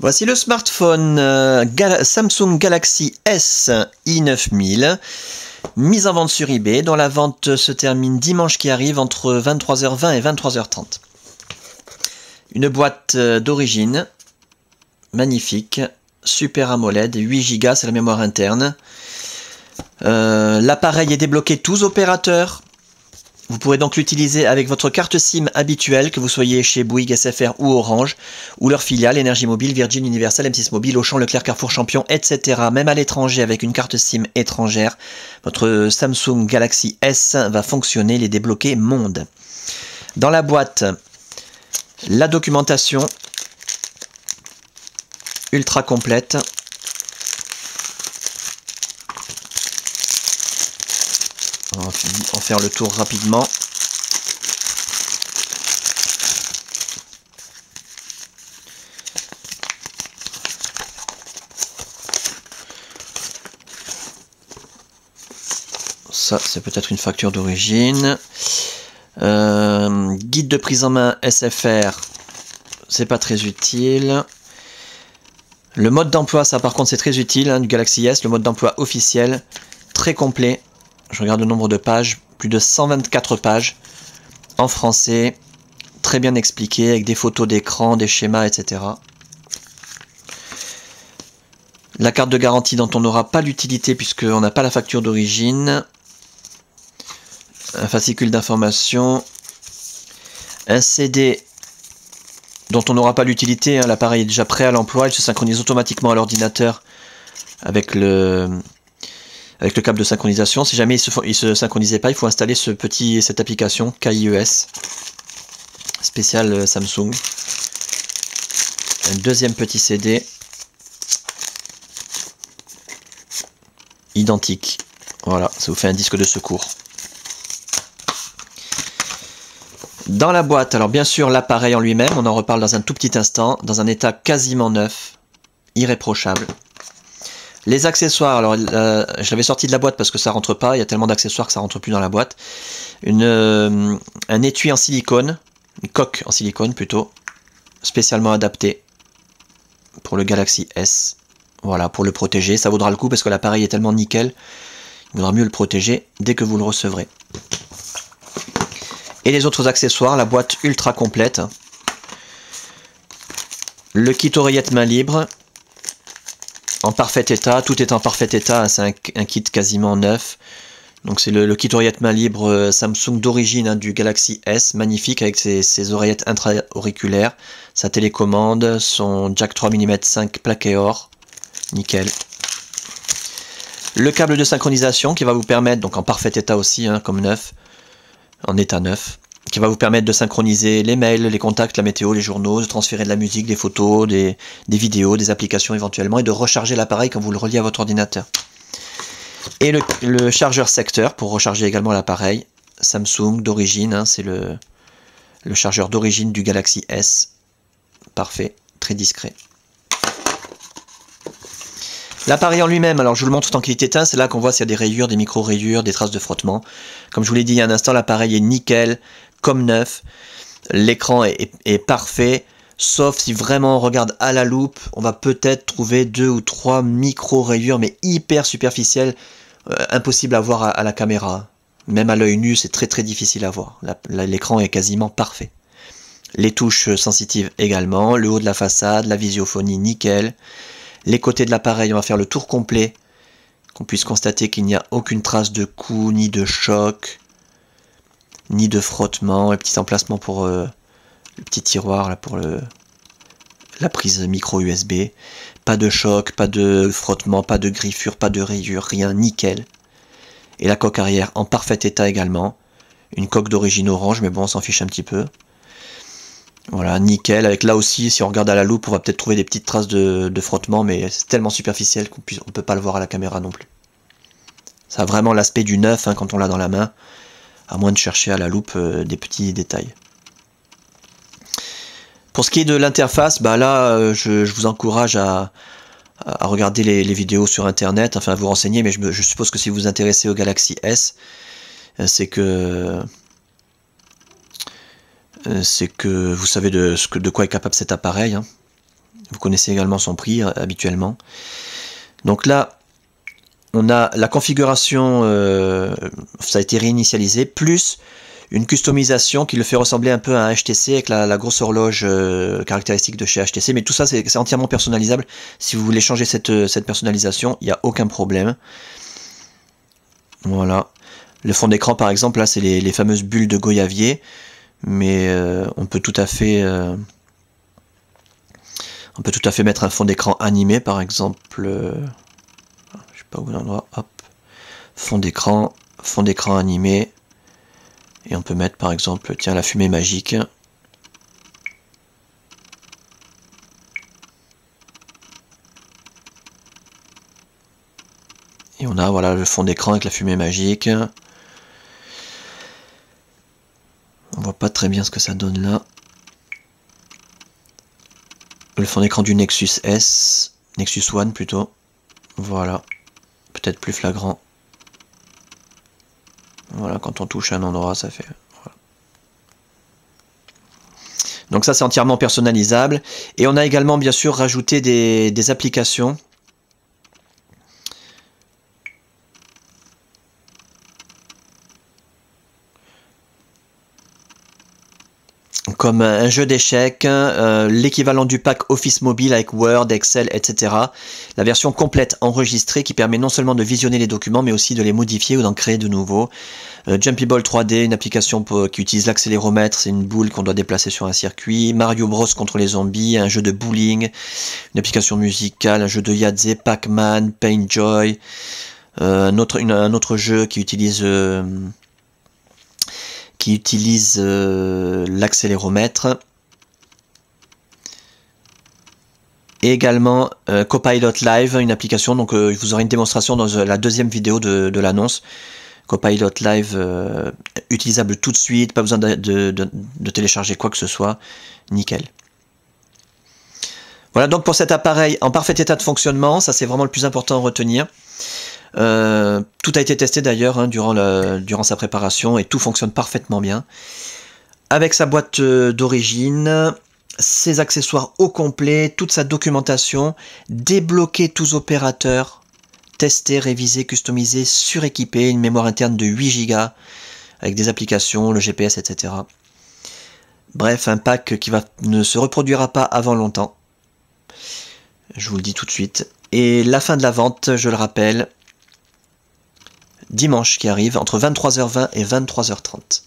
Voici le smartphone Samsung Galaxy S i9000, mise en vente sur eBay, dont la vente se termine dimanche qui arrive entre 23h20 et 23h30. Une boîte d'origine, magnifique, Super AMOLED, 8 Go, c'est la mémoire interne. L'appareil est débloqué tous opérateurs. Vous pourrez donc l'utiliser avec votre carte SIM habituelle, que vous soyez chez Bouygues, SFR ou Orange, ou leur filiale, Énergie Mobile, Virgin, Universal, M6 Mobile, Auchan, Leclerc, Carrefour, Champion, etc. Même à l'étranger, avec une carte SIM étrangère, votre Samsung Galaxy S va fonctionner, les débloquer monde. Dans la boîte, la documentation ultra complète. On va en faire le tour rapidement. Ça, c'est peut-être une facture d'origine. Guide de prise en main SFR, c'est pas très utile. Le mode d'emploi, ça par contre c'est très utile, hein, du Galaxy S, le mode d'emploi officiel, très complet. Je regarde le nombre de pages, plus de 124 pages en français, très bien expliqué, avec des photos d'écran, des schémas, etc. La carte de garantie dont on n'aura pas l'utilité puisqu'on n'a pas la facture d'origine. Un fascicule d'information. Un CD dont on n'aura pas l'utilité, hein, l'appareil est déjà prêt à l'emploi, il se synchronise automatiquement à l'ordinateur avec le câble de synchronisation. Si jamais il se synchronisait pas, il faut installer cette application KIES spécial Samsung. Un deuxième petit CD identique. Voilà, ça vous fait un disque de secours. Dans la boîte, alors bien sûr l'appareil en lui-même, on en reparle dans un tout petit instant, dans un état quasiment neuf, irréprochable. Les accessoires, alors je l'avais sorti de la boîte parce que ça rentre pas, il y a tellement d'accessoires que ça rentre plus dans la boîte. Un étui en silicone, une coque en silicone plutôt, spécialement adapté pour le Galaxy S. Voilà, pour le protéger, ça vaudra le coup parce que l'appareil est tellement nickel, il vaudra mieux le protéger dès que vous le recevrez. Et les autres accessoires, la boîte ultra complète. Le kit oreillette main libre, en parfait état, tout est en parfait état, c'est un kit quasiment neuf. Donc c'est le kit oreillette main libre Samsung d'origine, hein, du Galaxy S, magnifique avec ses oreillettes intra-auriculaires, sa télécommande, son jack 3 mm 5 plaqué or, nickel. Le câble de synchronisation qui va vous permettre, donc en parfait état aussi, hein, comme neuf, en état neuf, qui va vous permettre de synchroniser les mails, les contacts, la météo, les journaux, de transférer de la musique, des photos, des vidéos, des applications éventuellement, et de recharger l'appareil quand vous le reliez à votre ordinateur. Et le chargeur secteur pour recharger également l'appareil, Samsung d'origine, hein, c'est le chargeur d'origine du Galaxy S, parfait, très discret. L'appareil en lui-même, alors je vous le montre tant qu'il est éteint, c'est là qu'on voit s'il y a des rayures, des micro-rayures, des traces de frottement. Comme je vous l'ai dit il y a un instant, l'appareil est nickel, comme neuf. L'écran est parfait, sauf si vraiment on regarde à la loupe, on va peut-être trouver 2 ou 3 micro-rayures, mais hyper superficielles, impossible à voir à la caméra. Même à l'œil nu, c'est très difficile à voir. L'écran est quasiment parfait. Les touches sensitives également, le haut de la façade, la visiophonie nickel. Les côtés de l'appareil, on va faire le tour complet, qu'on puisse constater qu'il n'y a aucune trace de coup, ni de choc, ni de frottement. Le petit emplacement pour le petit tiroir là, pour la prise micro USB. Pas de choc, pas de frottement, pas de griffure, pas de rayures, rien, nickel. Et la coque arrière en parfait état également. Une coque d'origine orange, mais bon, on s'en fiche un petit peu. Voilà, nickel, avec là aussi, si on regarde à la loupe, on va peut-être trouver des petites traces de frottement, mais c'est tellement superficiel qu'on ne peut pas le voir à la caméra non plus. Ça a vraiment l'aspect du neuf, hein, quand on l'a dans la main, à moins de chercher à la loupe des petits détails. Pour ce qui est de l'interface, bah là, je vous encourage à regarder les vidéos sur internet, enfin à vous renseigner, mais je suppose que si vous vous intéressez au Galaxy S, c'est que vous savez de quoi est capable cet appareil, hein. Vous connaissez également son prix habituellement. Donc là, on a la configuration, ça a été réinitialisé, plus une customisation qui le fait ressembler un peu à un HTC avec la grosse horloge caractéristique de chez HTC. Mais tout ça, c'est entièrement personnalisable. Si vous voulez changer cette personnalisation, il n'y a aucun problème. Voilà. Le fond d'écran, par exemple, là, c'est les fameuses bulles de goyavier. Mais on peut tout à fait mettre un fond d'écran animé, par exemple. Je sais pas où l'endroit. Hop. Fond d'écran animé. Et on peut mettre par exemple, tiens, la fumée magique. Et on a voilà le fond d'écran avec la fumée magique. On voit pas très bien ce que ça donne là. Le fond d'écran du Nexus S, Nexus One plutôt. Voilà, peut-être plus flagrant. Voilà, quand on touche un endroit, ça fait... Voilà. Donc ça, c'est entièrement personnalisable. Et on a également, bien sûr, rajouté des applications. Comme un jeu d'échecs, l'équivalent du pack Office Mobile avec Word, Excel, etc. La version complète enregistrée qui permet non seulement de visionner les documents, mais aussi de les modifier ou d'en créer de nouveaux. Jumpy Ball 3D, une application qui utilise l'accéléromètre, c'est une boule qu'on doit déplacer sur un circuit. Mario Bros contre les zombies, un jeu de bowling, une application musicale, un jeu de Yahtzee, Pac-Man, Paintjoy, un autre jeu qui utilise l'accéléromètre. Et également Copilot Live, une application, donc vous aurez une démonstration dans la deuxième vidéo de l'annonce. Copilot Live utilisable tout de suite, pas besoin de télécharger quoi que ce soit, nickel. Voilà donc pour cet appareil en parfait état de fonctionnement, ça c'est vraiment le plus important à retenir. Tout a été testé d'ailleurs hein, durant sa préparation et tout fonctionne parfaitement bien. Avec sa boîte d'origine, ses accessoires au complet, toute sa documentation, débloquer tous opérateurs, tester, réviser, customiser, suréquiper, une mémoire interne de 8 Go avec des applications, le GPS, etc. Bref, un pack qui ne se reproduira pas avant longtemps. Je vous le dis tout de suite. Et la fin de la vente, je le rappelle, dimanche qui arrive, entre 23h20 et 23h30.